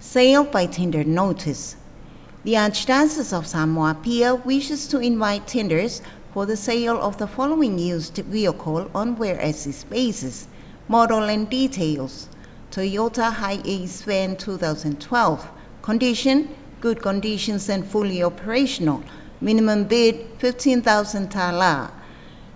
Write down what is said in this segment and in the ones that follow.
Sale by tender notice. The Archdiocese of Samoa Apia wishes to invite tenders for the sale of the following used vehicle on whereas basis. Model and details. Toyota Hi-Ace van 2012. Condition: good conditions and fully operational. Minimum bid 15,000 tala.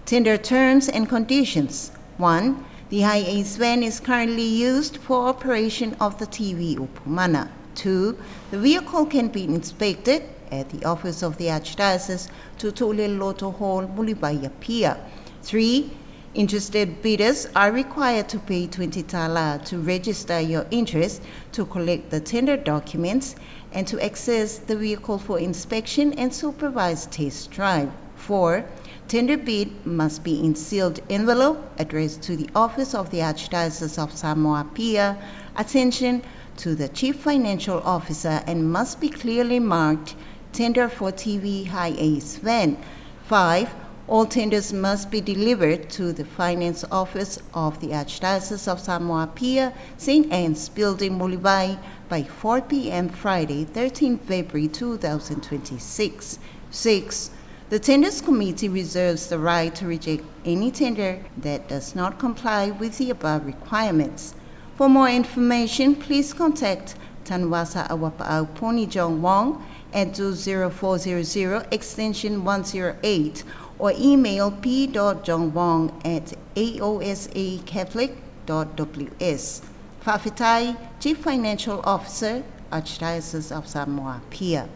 Tender terms and conditions. 1. The Hi-Ace van is currently used for operation of the TV Upumana. 2. The vehicle can be inspected at the office of the Archdiocese Tutule Loto Hall, Mulibaya Pia. 3. Interested bidders are required to pay 20 tala to register your interest, to collect the tender documents, and to access the vehicle for inspection and supervised test drive. 4. Tender bid must be in sealed envelope addressed to the office of the Archdiocese of Samoa Apia. Attention to the Chief Financial Officer, and must be clearly marked tender for TV Hi-Ace van. 5. All tenders must be delivered to the Finance Office of the Archdiocese of Samoa Apia, St. Anne's Building, Mulibay, by 4 p.m. Friday, 13 February 2026. 6. The Tenders Committee reserves the right to reject any tender that does not comply with the above requirements. For more information, please contact Tanwasa Awapa'au Pony Jong Wong at 20400 extension 108 or email p.jongwong@aosacatholic.ws. Fafitai, Chief Financial Officer, Archdiocese of Samoa Apia.